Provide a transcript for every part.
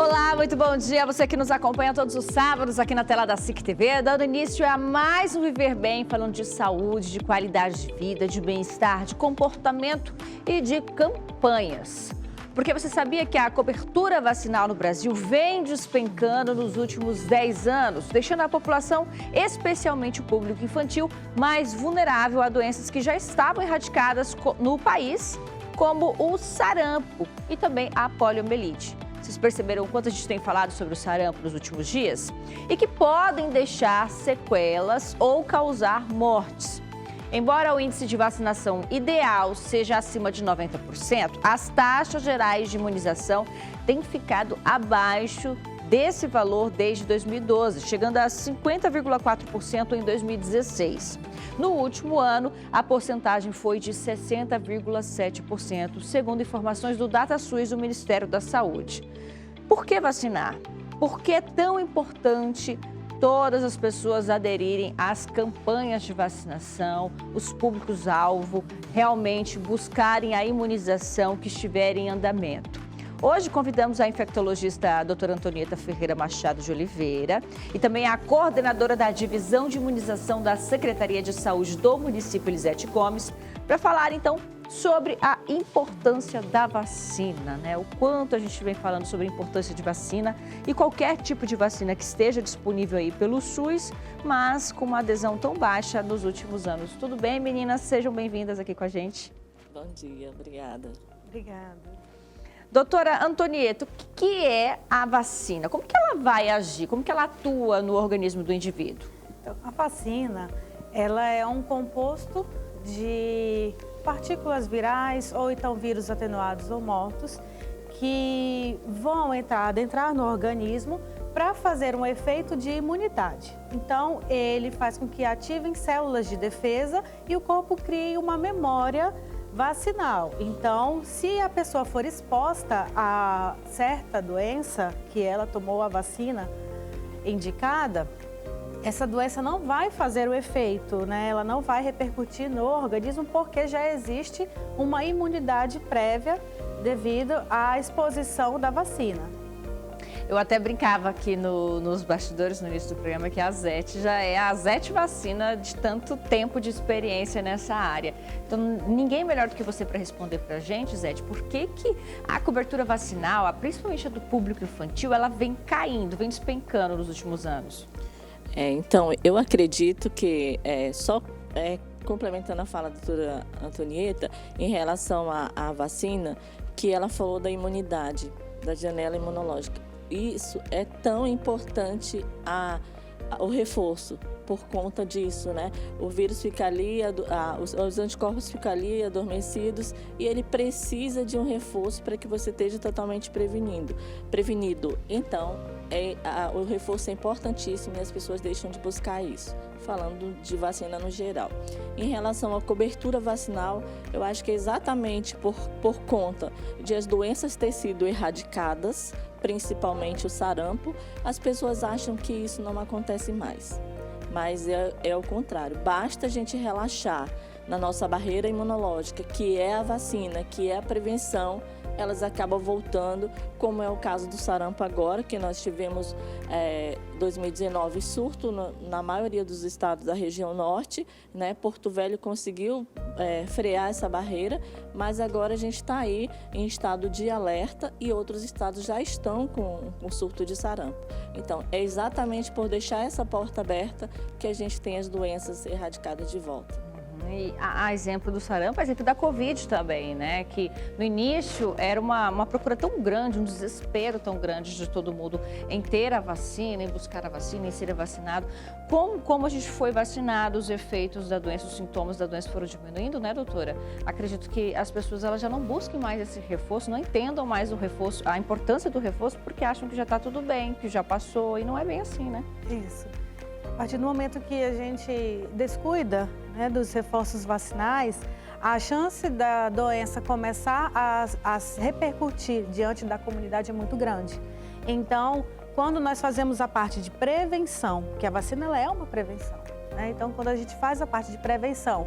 Olá, muito bom dia. Você que nos acompanha todos os sábados aqui na tela da SIC TV, dando início a mais um Viver Bem, falando de saúde, de qualidade de vida, de bem-estar, de comportamento e de campanhas. Porque você sabia que a cobertura vacinal no Brasil vem despencando nos últimos 10 anos, deixando a população, especialmente o público infantil, mais vulnerável a doenças que já estavam erradicadas no país, como o sarampo e também a poliomielite. Vocês perceberam o quanto a gente tem falado sobre o sarampo nos últimos dias? E que podem deixar sequelas ou causar mortes. Embora o índice de vacinação ideal seja acima de 90%, as taxas gerais de imunização têm ficado abaixo desse valor desde 2012, chegando a 50,4% em 2016. No último ano, a porcentagem foi de 60,7%, segundo informações do DataSUS do Ministério da Saúde. Por que vacinar? Por que é tão importante todas as pessoas aderirem às campanhas de vacinação, os públicos-alvo realmente buscarem a imunização que estiver em andamento? Hoje convidamos a infectologista a doutora Antonieta Ferreira Machado de Oliveira e também a coordenadora da Divisão de Imunização da Secretaria de Saúde do município, Elisete Gomes, para falar então sobre a importância da vacina, né? O quanto a gente vem falando sobre a importância de vacina e qualquer tipo de vacina que esteja disponível aí pelo SUS, mas com uma adesão tão baixa nos últimos anos. Tudo bem, meninas? Sejam bem-vindas aqui com a gente. Bom dia, obrigada. Obrigada. Doutora Antonieta, o que é a vacina? Como que ela vai agir? Como que ela atua no organismo do indivíduo? Então, a vacina, ela é um composto de partículas virais ou então vírus atenuados ou mortos que vão adentrar no organismo para fazer um efeito de imunidade. Então, ele faz com que ativem células de defesa e o corpo crie uma memória vacinal. Então, se a pessoa for exposta a certa doença que ela tomou a vacina indicada, essa doença não vai fazer o efeito, né? Ela não vai repercutir no organismo porque já existe uma imunidade prévia devido à exposição da vacina. Eu até brincava aqui nos bastidores, no início do programa, que a Zete já é a Zete vacina de tanto tempo de experiência nessa área. Então, ninguém melhor do que você para responder para a gente, Zete, por que a cobertura vacinal, principalmente a do público infantil, ela vem caindo, vem despencando nos últimos anos? Então, eu acredito que complementando a fala da doutora Antonieta, em relação à vacina, que ela falou da imunidade, da janela imunológica. Isso é tão importante o reforço por conta disso, né? O vírus fica ali, os anticorpos ficam ali adormecidos e ele precisa de um reforço para que você esteja totalmente prevenido. Então, o reforço é importantíssimo e as pessoas deixam de buscar isso, falando de vacina no geral. Em relação à cobertura vacinal, eu acho que é exatamente por conta de as doenças terem sido erradicadas, principalmente o sarampo, as pessoas acham que isso não acontece mais. Mas é o contrário, basta a gente relaxar na nossa barreira imunológica, que é a vacina, que é a prevenção, elas acabam voltando, como é o caso do sarampo agora, que nós tivemos 2019 surto na maioria dos estados da região norte, né? Porto Velho conseguiu frear essa barreira, mas agora a gente está aí em estado de alerta e outros estados já estão com surto de sarampo. Então, é exatamente por deixar essa porta aberta que a gente tem as doenças erradicadas de volta. E a exemplo do sarampo, a exemplo da Covid também, né? Que no início era uma procura tão grande, um desespero tão grande de todo mundo em ter a vacina, em buscar a vacina, em ser vacinado. Como a gente foi vacinado, os efeitos da doença, os sintomas da doença foram diminuindo, né, doutora? Acredito que as pessoas elas já não busquem mais esse reforço, não entendam mais o reforço, a importância do reforço, porque acham que já está tudo bem, que já passou, e não é bem assim, né? Isso. A partir do momento que a gente descuida, né, dos reforços vacinais, a chance da doença começar a repercutir diante da comunidade é muito grande. Então, quando nós fazemos a parte de prevenção, que a vacina ela é uma prevenção, né? Então, quando a gente faz a parte de prevenção,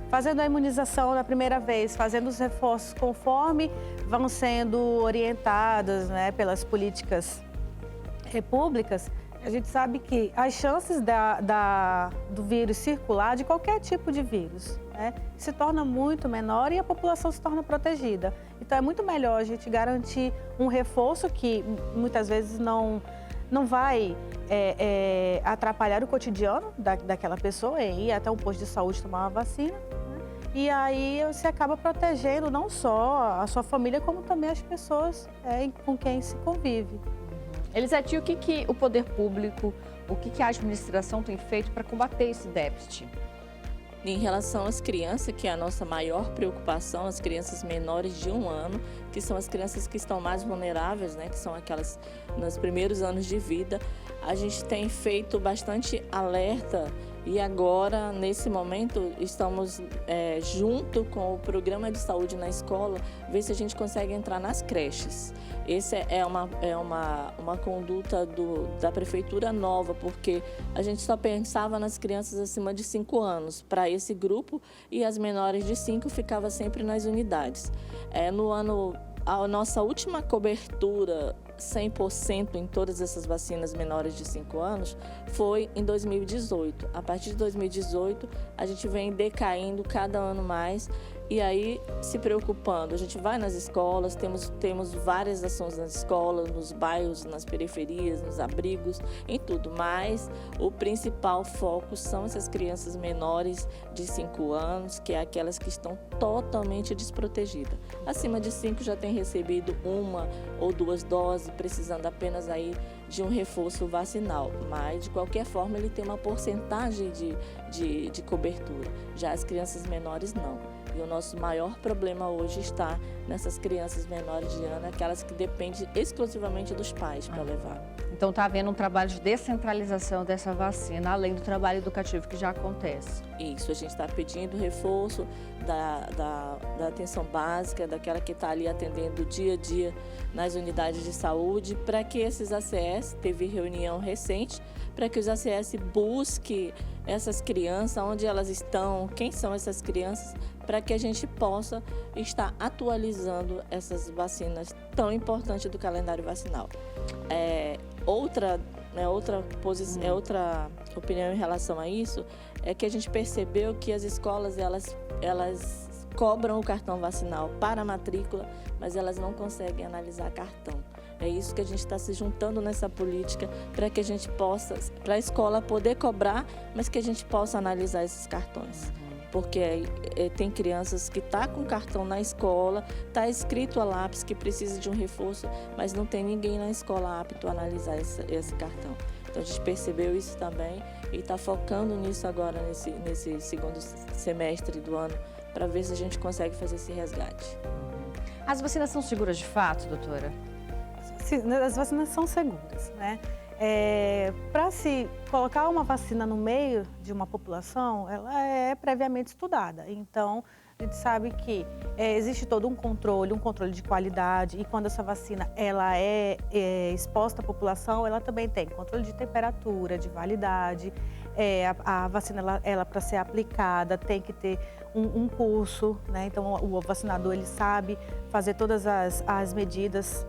fazendo a imunização na primeira vez, fazendo os reforços conforme vão sendo orientadas, né, pelas políticas públicas, a gente sabe que as chances do vírus circular, de qualquer tipo de vírus, né, se torna muito menor e a população se torna protegida. Então é muito melhor a gente garantir um reforço que muitas vezes não vai atrapalhar o cotidiano daquela pessoa em ir até um posto de saúde tomar uma vacina, né? E aí você acaba protegendo não só a sua família, como também as pessoas com quem se convive. Elisete, o que o poder público, o que a administração tem feito para combater esse déficit? Em relação às crianças, que é a nossa maior preocupação, as crianças menores de 1 ano, que são as crianças que estão mais vulneráveis, né, que são aquelas nos primeiros anos de vida, a gente tem feito bastante alerta e agora, nesse momento, estamos junto com o programa de saúde na escola, ver se a gente consegue entrar nas creches. Essa é uma conduta da prefeitura nova, porque a gente só pensava nas crianças acima de 5 anos para esse grupo e as menores de 5 ficava sempre nas unidades. A nossa última cobertura 100% em todas essas vacinas menores de 5 anos foi em 2018. A partir de 2018, a gente vem decaindo cada ano mais e aí se preocupando. A gente vai nas escolas, temos várias ações nas escolas, nos bairros, nas periferias, nos abrigos, em tudo. Mas o principal foco são essas crianças menores de 5 anos, que é aquelas que estão totalmente desprotegidas. Acima de 5 já tem recebido 1 ou 2 doses, precisando apenas aí de um reforço vacinal. Mas, de qualquer forma, ele tem uma porcentagem de cobertura. Já as crianças menores, não. E o nosso maior problema hoje está nessas crianças menores de ano, aquelas que dependem exclusivamente dos pais para levar. Então está havendo um trabalho de descentralização dessa vacina, além do trabalho educativo que já acontece. Isso, a gente está pedindo reforço da atenção básica, daquela que está ali atendendo dia a dia nas unidades de saúde, para que esses ACS, teve reunião recente, para que os ACS busquem essas crianças, onde elas estão, quem são essas crianças, para que a gente possa estar atualizando essas vacinas tão importantes do calendário vacinal. Outra opinião em relação a isso é que a gente percebeu que as escolas elas cobram o cartão vacinal para a matrícula, mas elas não conseguem analisar cartão. É isso que a gente está se juntando nessa política para que a gente possa, para a escola poder cobrar, mas que a gente possa analisar esses cartões. Porque tem crianças que estão com cartão na escola, está escrito a lápis que precisa de um reforço, mas não tem ninguém na escola apto a analisar esse cartão. Então a gente percebeu isso também e está focando nisso agora, nesse segundo semestre do ano, para ver se a gente consegue fazer esse resgate. As vacinas são seguras de fato, doutora? Sim, as vacinas são seguras, né? Para se colocar uma vacina no meio de uma população, ela é previamente estudada. Então, a gente sabe que existe todo um controle de qualidade, e quando essa vacina ela é exposta à população, ela também tem controle de temperatura, de validade. A vacina, ela para ser aplicada, tem que ter um curso, né? Então, o vacinador ele sabe fazer todas as medidas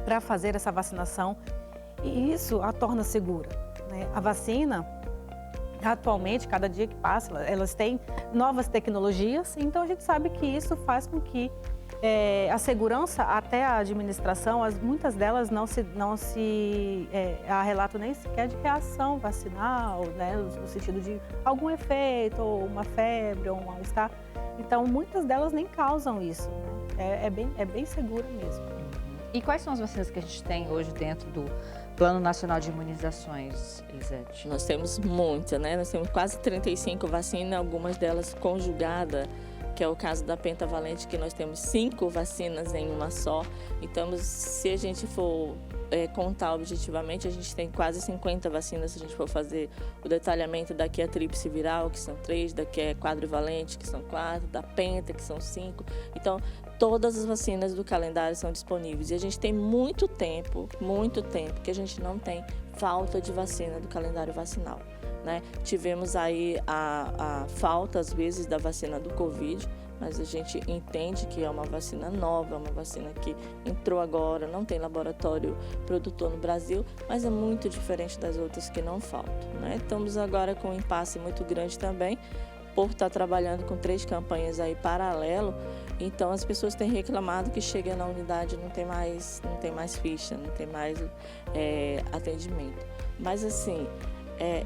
para fazer essa vacinação. E isso a torna segura, né? A vacina, atualmente, cada dia que passa, elas têm novas tecnologias, então a gente sabe que isso faz com que a segurança, até a administração, muitas delas há relato nem sequer de reação vacinal, né? No sentido de algum efeito, ou uma febre, ou um mal-estar. Então, muitas delas nem causam isso, né? É bem segura mesmo. E quais são as vacinas que a gente tem hoje dentro do Plano Nacional de Imunizações, Elisete? Nós temos muitas, né? Nós temos quase 35 vacinas, algumas delas conjugadas, que é o caso da pentavalente, que nós temos 5 vacinas em uma só. Então, se a gente for contar objetivamente, a gente tem quase 50 vacinas, se a gente for fazer o detalhamento daqui a tríplice viral, que são 3, daqui a quadrivalente, que são 4, da penta, que são 5. Então, todas as vacinas do calendário são disponíveis. E a gente tem muito tempo que a gente não tem falta de vacina do calendário vacinal. né? Tivemos aí a falta, às vezes, da vacina do Covid, mas a gente entende que é uma vacina nova, é uma vacina que entrou agora, não tem laboratório produtor no Brasil, mas é muito diferente das outras que não faltam, né? Estamos agora com um impasse muito grande também, por estar trabalhando com 3 campanhas aí paralelo, então as pessoas têm reclamado que chega na unidade não tem mais ficha, não tem mais atendimento. Mas assim,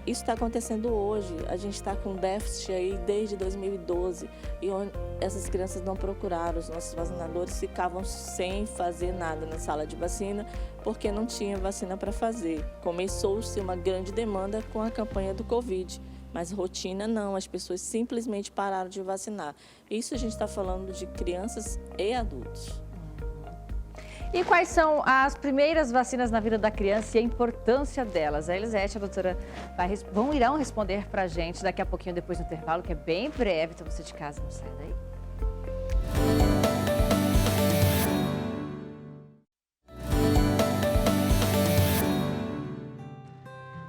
isso está acontecendo hoje, a gente está com déficit aí desde 2012 e onde essas crianças não procuraram, os nossos vacinadores ficavam sem fazer nada na sala de vacina porque não tinha vacina para fazer. Começou-se uma grande demanda com a campanha do Covid, mas rotina não, as pessoas simplesmente pararam de vacinar. Isso a gente está falando de crianças e adultos. E quais são as primeiras vacinas na vida da criança e a importância delas? A Elisete, a doutora, irão responder para a gente daqui a pouquinho, depois do intervalo, que é bem breve, então você de casa não sai daí.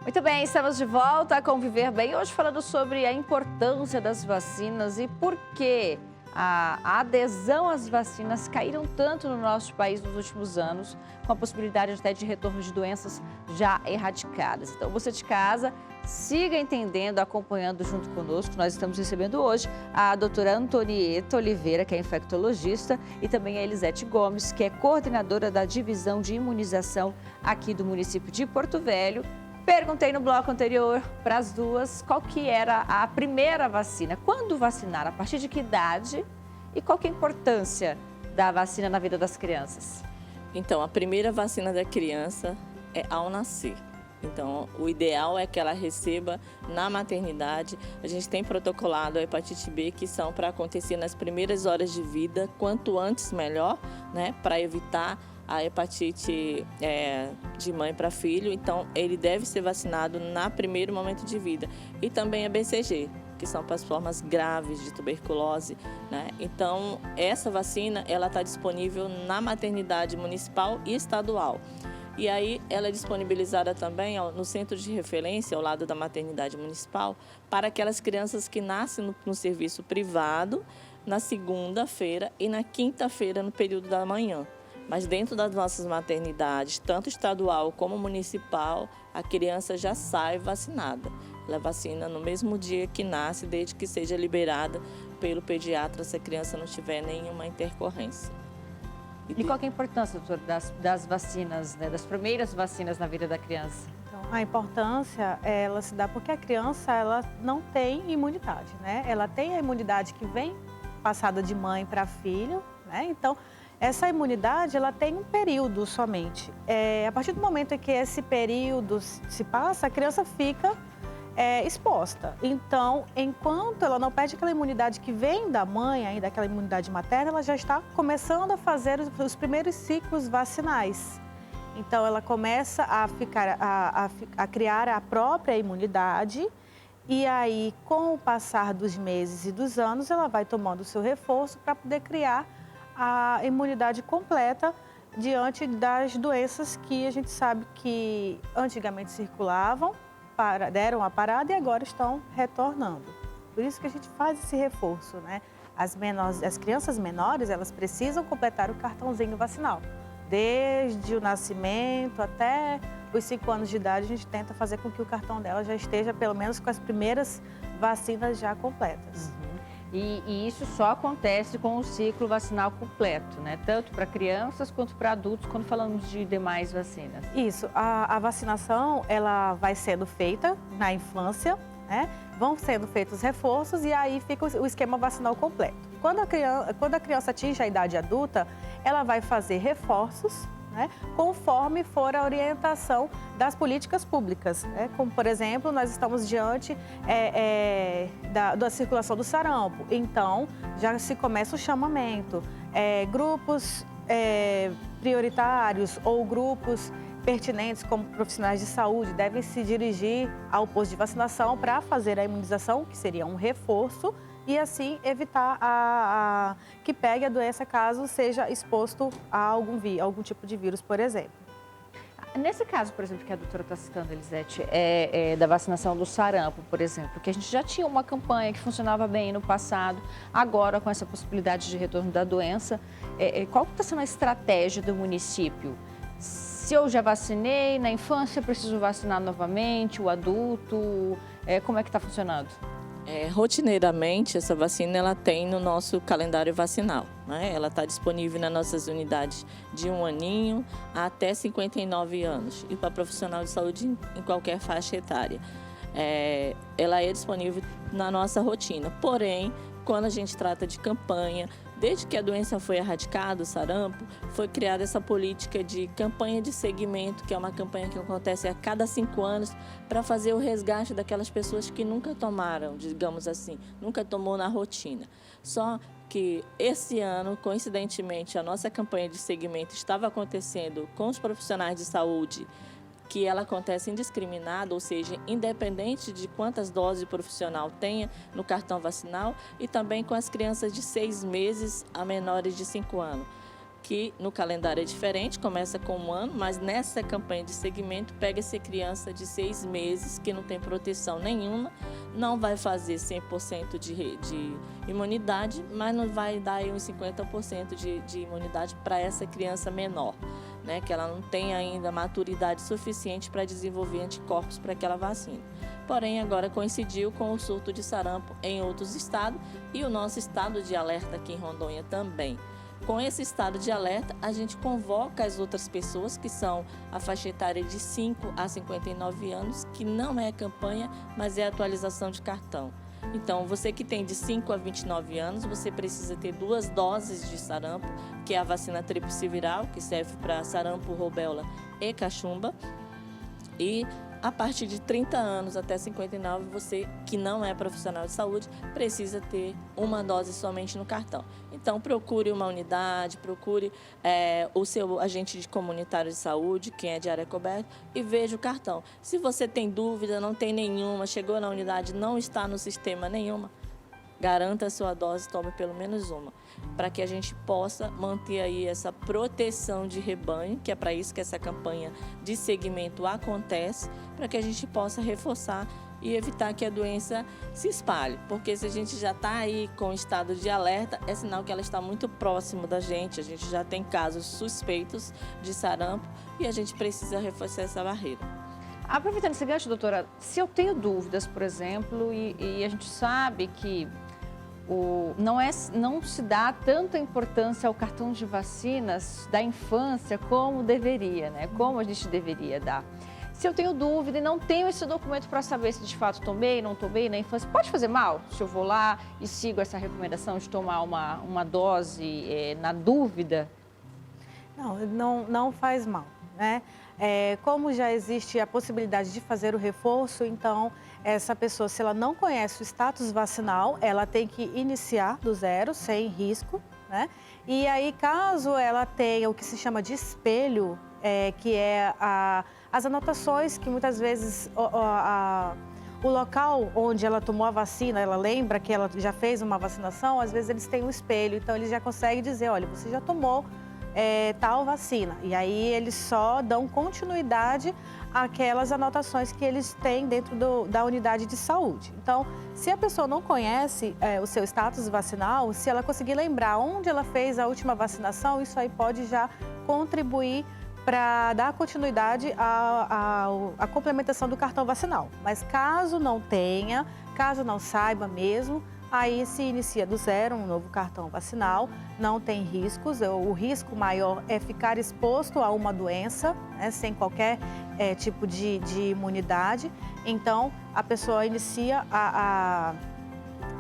Muito bem, estamos de volta a Conviver Bem, hoje falando sobre a importância das vacinas e por que a adesão às vacinas caíram tanto no nosso país nos últimos anos, com a possibilidade até de retorno de doenças já erradicadas. Então, você de casa, siga entendendo, acompanhando junto conosco. Nós estamos recebendo hoje a doutora Antonieta Oliveira, que é infectologista, e também a Elisete Gomes, que é coordenadora da divisão de imunização aqui do município de Porto Velho. Perguntei no bloco anterior para as duas qual que era a primeira vacina, quando vacinar, a partir de que idade e qual que é a importância da vacina na vida das crianças. Então, a primeira vacina da criança é ao nascer. Então, o ideal é que ela receba na maternidade. A gente tem protocolado a hepatite B, que são para acontecer nas primeiras horas de vida, quanto antes melhor, né, para evitar a hepatite de mãe para filho, então ele deve ser vacinado no primeiro momento de vida. E também a BCG, que são para as formas graves de tuberculose, né? Então, essa vacina, ela está disponível na maternidade municipal e estadual. E aí, ela é disponibilizada também no centro de referência, ao lado da maternidade municipal, para aquelas crianças que nascem no serviço privado, na segunda-feira e na quinta-feira, no período da manhã. Mas dentro das nossas maternidades, tanto estadual como municipal, a criança já sai vacinada. Ela vacina no mesmo dia que nasce, desde que seja liberada pelo pediatra, se a criança não tiver nenhuma intercorrência. E qual que é a importância, doutor, das vacinas, né, das primeiras vacinas na vida da criança? Então, a importância, ela se dá porque a criança, ela não tem imunidade, né? Ela tem a imunidade que vem passada de mãe para filho, né? Então, essa imunidade, ela tem um período somente. A partir do momento em que esse período se passa, a criança fica exposta. Então, enquanto ela não perde aquela imunidade que vem da mãe, ainda aquela imunidade materna, ela já está começando a fazer os primeiros ciclos vacinais. Então, ela começa a criar a própria imunidade e aí, com o passar dos meses e dos anos, ela vai tomando o seu reforço para poder criar a imunidade completa diante das doenças que a gente sabe que antigamente circulavam, deram a parada e agora estão retornando. Por isso que a gente faz esse reforço, né? As crianças menores, elas precisam completar o cartãozinho vacinal. Desde o nascimento até os 5 anos de idade, a gente tenta fazer com que o cartão dela já esteja, pelo menos, com as primeiras vacinas já completas. E isso só acontece com o ciclo vacinal completo, né? Tanto para crianças quanto para adultos, quando falamos de demais vacinas. Isso, a vacinação, ela vai sendo feita na infância, né? Vão sendo feitos reforços e aí fica o esquema vacinal completo. Quando a criança atinge a idade adulta, ela vai fazer reforços, né, conforme for a orientação das políticas públicas, né? Como, por exemplo, nós estamos diante da circulação do sarampo, então já se começa o chamamento. Grupos prioritários ou grupos pertinentes, como profissionais de saúde, devem se dirigir ao posto de vacinação para fazer a imunização, que seria um reforço, e assim evitar que pegue a doença caso seja exposto a algum tipo de vírus, por exemplo. Nesse caso, por exemplo, que a doutora está citando, Elisete, da vacinação do sarampo, por exemplo, que a gente já tinha uma campanha que funcionava bem no passado, agora com essa possibilidade de retorno da doença, qual está sendo a estratégia do município? Se eu já vacinei na infância, preciso vacinar novamente, o adulto, como é que está funcionando? Rotineiramente, essa vacina ela tem no nosso calendário vacinal, né? Ela está disponível nas nossas unidades de 1 aninho até 59 anos e para profissional de saúde em qualquer faixa etária. Ela é disponível na nossa rotina, porém, quando a gente trata de campanha, desde que a doença foi erradicada, o sarampo, foi criada essa política de campanha de segmento, que é uma campanha que acontece a cada 5 anos, para fazer o resgate daquelas pessoas que nunca tomaram, digamos assim, nunca tomou na rotina. Só que esse ano, coincidentemente, a nossa campanha de segmento estava acontecendo com os profissionais de saúde, que ela acontece indiscriminada, ou seja, independente de quantas doses o profissional tenha no cartão vacinal, e também com as crianças de 6 meses a menores de 5 anos, que no calendário é diferente, começa com 1 ano, mas nessa campanha de segmento pega-se criança de 6 meses que não tem proteção nenhuma, não vai fazer 100% de imunidade, mas não vai dar aí uns 50% de imunidade para essa criança menor, né, que ela não tem ainda maturidade suficiente para desenvolver anticorpos para aquela vacina. Porém, agora coincidiu com o surto de sarampo em outros estados e o nosso estado de alerta aqui em Rondônia também. Com esse estado de alerta, a gente convoca as outras pessoas, que são a faixa etária de 5 a 59 anos, que não é campanha, mas é atualização de cartão. Então, você que tem de 5 a 29 anos, você precisa ter 2 doses de sarampo, que é a vacina tríplice viral, que serve para sarampo, rubéola e cachumba. E a partir de 30 anos até 59, você que não é profissional de saúde, precisa ter 1 dose somente no cartão. Então, procure uma unidade, procure o seu agente de comunitário de saúde, quem é de área coberta, e veja o cartão. Se você tem dúvida, não tem nenhuma, chegou na unidade, não está no sistema nenhuma, garanta a sua dose, tome pelo menos 1, para que a gente possa manter aí essa proteção de rebanho, que é para isso que essa campanha de segmento acontece, para que a gente possa reforçar e evitar que a doença se espalhe. Porque se a gente já está aí com estado de alerta, é sinal que ela está muito próximo da gente, a gente já tem casos suspeitos de sarampo e a gente precisa reforçar essa barreira. Aproveitando esse gancho, doutora, se eu tenho dúvidas, por exemplo, e a gente sabe que não se dá tanta importância ao cartão de vacinas da infância como deveria, né? Como a gente deveria dar. Se eu tenho dúvida e não tenho esse documento para saber se de fato tomei, não tomei na infância, pode fazer mal se eu vou lá e sigo essa recomendação de tomar uma dose na dúvida? Não faz mal, né? Como já existe a possibilidade de fazer o reforço, então essa pessoa, se ela não conhece o status vacinal, ela tem que iniciar do zero, sem risco, né? E aí, caso ela tenha o que se chama de espelho, que é as anotações que muitas vezes o local onde ela tomou a vacina, ela lembra que ela já fez uma vacinação, às vezes eles têm um espelho, então eles já conseguem dizer, olha, você já tomou tal vacina. E aí eles só dão continuidade àquelas anotações que eles têm dentro da unidade de saúde. Então, se a pessoa não conhece o seu status vacinal, se ela conseguir lembrar onde ela fez a última vacinação, isso aí pode já contribuir para dar continuidade à complementação do cartão vacinal. Mas caso não tenha, caso não saiba mesmo, aí se inicia do zero um novo cartão vacinal, não tem riscos. O risco maior é ficar exposto a uma doença, né, sem qualquer tipo de imunidade. Então, a pessoa inicia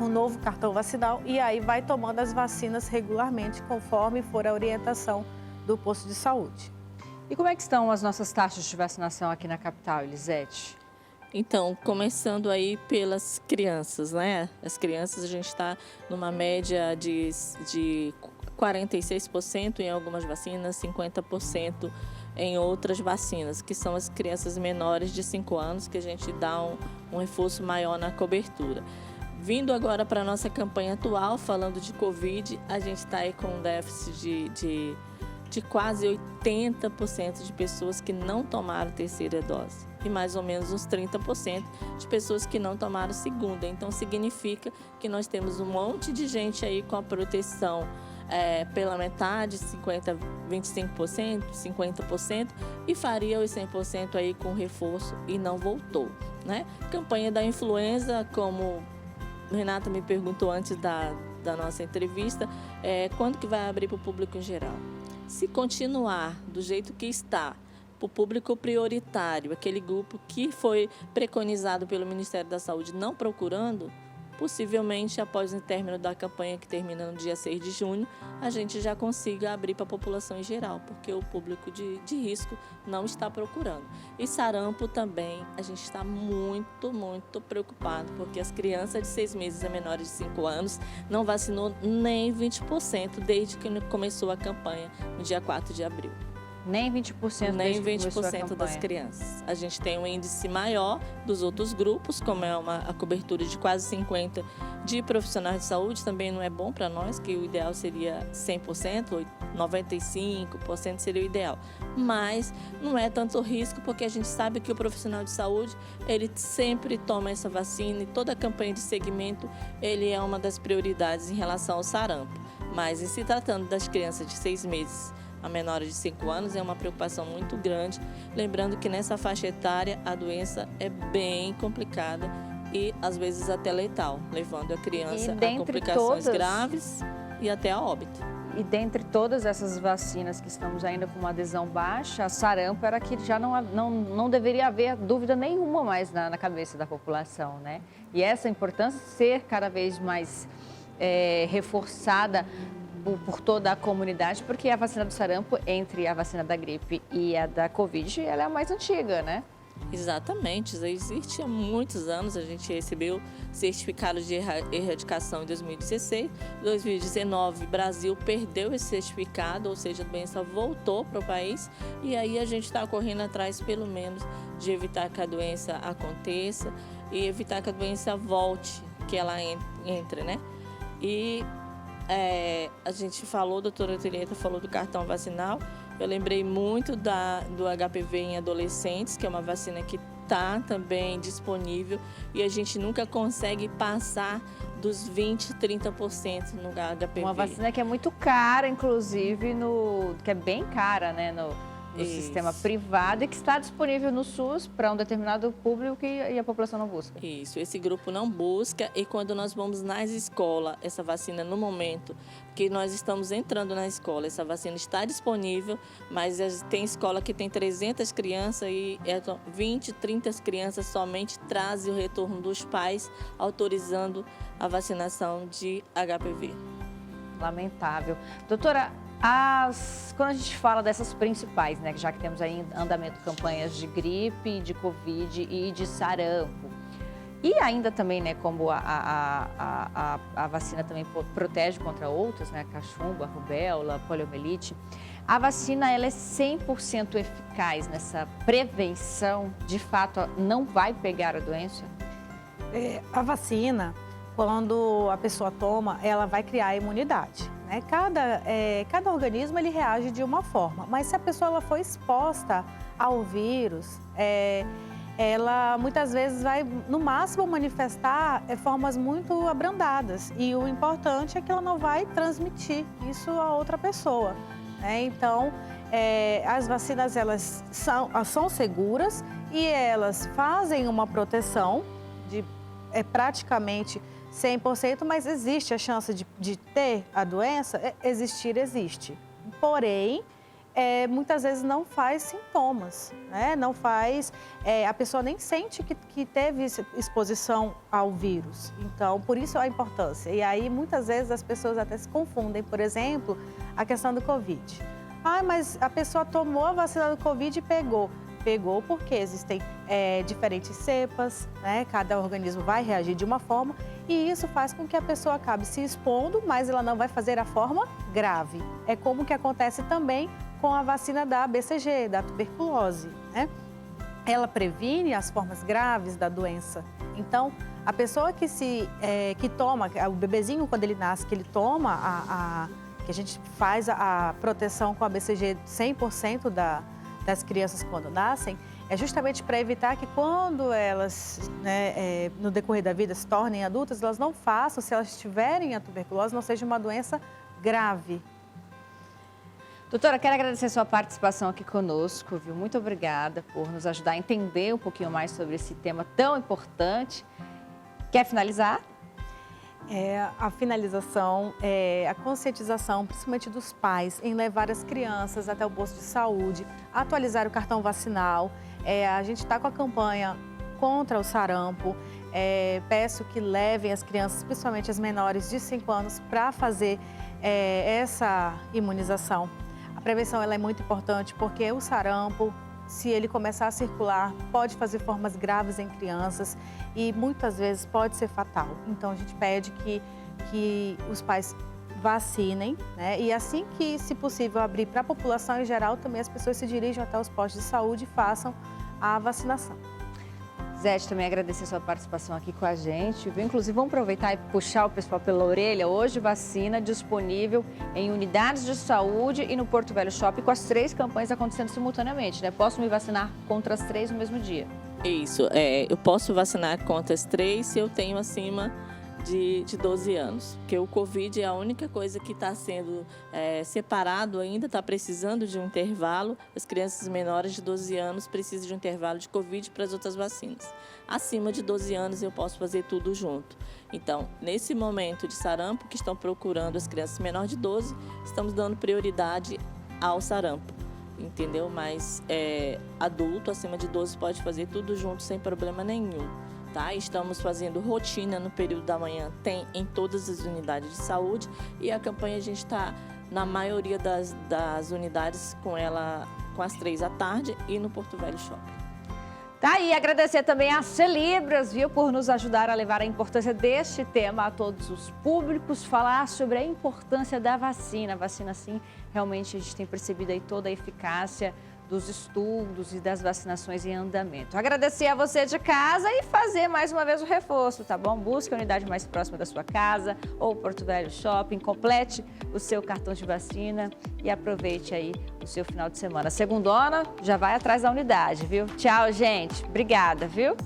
um novo cartão vacinal e aí vai tomando as vacinas regularmente, conforme for a orientação do posto de saúde. E como é que estão as nossas taxas de vacinação aqui na capital, Elisete? Então, começando aí pelas crianças, né? As crianças, a gente está numa média de 46% em algumas vacinas, 50% em outras vacinas, que são as crianças menores de 5 anos, que a gente dá um reforço maior na cobertura. Vindo agora para a nossa campanha atual, falando de Covid, a gente está aí com um déficit de quase 80% de pessoas que não tomaram a terceira dose e mais ou menos uns 30% de pessoas que não tomaram a segunda. Então, significa que nós temos um monte de gente aí com a proteção pela metade, 25%, 50%, e faria os 100% aí com reforço e não voltou, né? Campanha da influenza, como Renata me perguntou antes da nossa entrevista, quando que vai abrir para o público em geral? Se continuar do jeito que está, para o público prioritário, aquele grupo que foi preconizado pelo Ministério da Saúde não procurando, possivelmente após o término da campanha, que termina no dia 6 de junho, a gente já consiga abrir para a população em geral, porque o público de risco não está procurando. E sarampo também, a gente está muito, muito preocupado, porque as crianças de 6 meses a menores de 5 anos não vacinou nem 20% desde que começou a campanha no dia 4 de abril. Nem 20%? Nem 20% das crianças. A gente tem um índice maior dos outros grupos, como é a cobertura de quase 50% de profissionais de saúde, também não é bom para nós, que o ideal seria 100%, 95% seria o ideal. Mas não é tanto risco, porque a gente sabe que o profissional de saúde, ele sempre toma essa vacina, e toda a campanha de segmento, ele é uma das prioridades em relação ao sarampo. Mas em se tratando das crianças de 6 meses a menores de 5 anos, é uma preocupação muito grande. Lembrando que nessa faixa etária a doença é bem complicada e às vezes até letal, levando a criança a complicações graves e até a óbito. E dentre todas essas vacinas que estamos ainda com uma adesão baixa, a sarampo era que já não deveria haver dúvida nenhuma mais na cabeça da população, né? E essa importância ser cada vez mais reforçada por toda a comunidade, porque a vacina do sarampo, entre a vacina da gripe e a da Covid, ela é a mais antiga, né? Exatamente, já existe há muitos anos. A gente recebeu certificado de erradicação em 2016. Em 2019, o Brasil perdeu esse certificado, ou seja, a doença voltou para o país. E aí a gente está correndo atrás, pelo menos, de evitar que a doença aconteça e evitar que a doença volte, que ela entre, né? E a gente falou, a doutora Antonieta falou do cartão vacinal. Eu lembrei muito do HPV em adolescentes, que é uma vacina que está também disponível e a gente nunca consegue passar dos 20%, 30% no HPV. Uma vacina que é muito cara, inclusive, que é bem cara, né, no sistema privado, e que está disponível no SUS para um determinado público e a população não busca. Isso, esse grupo não busca, e quando nós vamos nas escolas, essa vacina, no momento que nós estamos entrando na escola, essa vacina está disponível, mas tem escola que tem 300 crianças e 20, 30 crianças somente trazem o retorno dos pais autorizando a vacinação de HPV. Lamentável. Doutora, quando a gente fala dessas principais, né, já que temos aí em andamento campanhas de gripe, de Covid e de sarampo, e ainda também, né, como a vacina também protege contra outras, né, cachumba, rubéola, poliomielite, a vacina ela é 100% eficaz nessa prevenção? De fato, não vai pegar a doença? A vacina, quando a pessoa toma, ela vai criar a imunidade. Cada organismo ele reage de uma forma, mas se a pessoa ela for exposta ao vírus, ela muitas vezes vai, no máximo, manifestar formas muito abrandadas. E o importante é que ela não vai transmitir isso a outra pessoa, né? Então, as vacinas elas são seguras e elas fazem uma proteção de praticamente 100%, mas existe a chance de ter a doença? Existe. Porém, muitas vezes não faz sintomas, né? Não faz, a pessoa nem sente que teve exposição ao vírus. Então, por isso a importância. E aí, muitas vezes, as pessoas até se confundem. Por exemplo, a questão do Covid. Mas a pessoa tomou a vacina do Covid e pegou. Pegou porque existem diferentes cepas, né? Cada organismo vai reagir de uma forma e isso faz com que a pessoa acabe se expondo, mas ela não vai fazer a forma grave. É como que acontece também com a vacina da BCG, da tuberculose, né? Ela previne as formas graves da doença. Então, a pessoa que toma, o bebezinho quando ele nasce, que ele toma que a gente faz a proteção com a BCG 100% das crianças quando nascem, é justamente para evitar que quando elas, né, no decorrer da vida, se tornem adultas, elas não façam, se elas tiverem a tuberculose, não seja uma doença grave. Doutora, quero agradecer a sua participação aqui conosco, viu? Muito obrigada por nos ajudar a entender um pouquinho mais sobre esse tema tão importante. Quer finalizar? A finalização é a conscientização, principalmente dos pais, em levar as crianças até o posto de saúde, atualizar o cartão vacinal. A gente está com a campanha contra o sarampo. Peço que levem as crianças, principalmente as menores de 5 anos, para fazer essa imunização. A prevenção ela é muito importante porque o sarampo, se ele começar a circular, pode fazer formas graves em crianças e muitas vezes pode ser fatal. Então a gente pede que os pais vacinem, né? E assim que, se possível, abrir para a população em geral, também as pessoas se dirijam até os postos de saúde e façam a vacinação. Zete, também agradecer a sua participação aqui com a gente, viu? Inclusive, vamos aproveitar e puxar o pessoal pela orelha. Hoje, vacina disponível em unidades de saúde e no Porto Velho Shopping, com as 3 campanhas acontecendo simultaneamente, né? Posso me vacinar contra as 3 no mesmo dia? Isso, eu posso vacinar contra as 3 se eu tenho acima de 12 anos, porque o Covid é a única coisa que está sendo separado ainda, está precisando de um intervalo. As crianças menores de 12 anos precisam de um intervalo de Covid para as outras vacinas. Acima de 12 anos eu posso fazer tudo junto. Então, nesse momento de sarampo, que estão procurando as crianças menores de 12, estamos dando prioridade ao sarampo, entendeu? Mas adulto acima de 12 pode fazer tudo junto sem problema nenhum. Tá? Estamos fazendo rotina no período da manhã, tem em todas as unidades de saúde, e a campanha a gente está na maioria das unidades com as 3 à tarde e no Porto Velho Shopping. Tá aí, agradecer também a Celibras, viu, por nos ajudar a levar a importância deste tema a todos os públicos, falar sobre a importância da vacina. A vacina, sim, realmente a gente tem percebido aí toda a eficácia dos estudos e das vacinações em andamento. Agradecer a você de casa e fazer mais uma vez o reforço, tá bom? Busque a unidade mais próxima da sua casa ou Porto Velho Shopping, complete o seu cartão de vacina e aproveite aí o seu final de semana. Segundona, já vai atrás da unidade, viu? Tchau, gente. Obrigada, viu?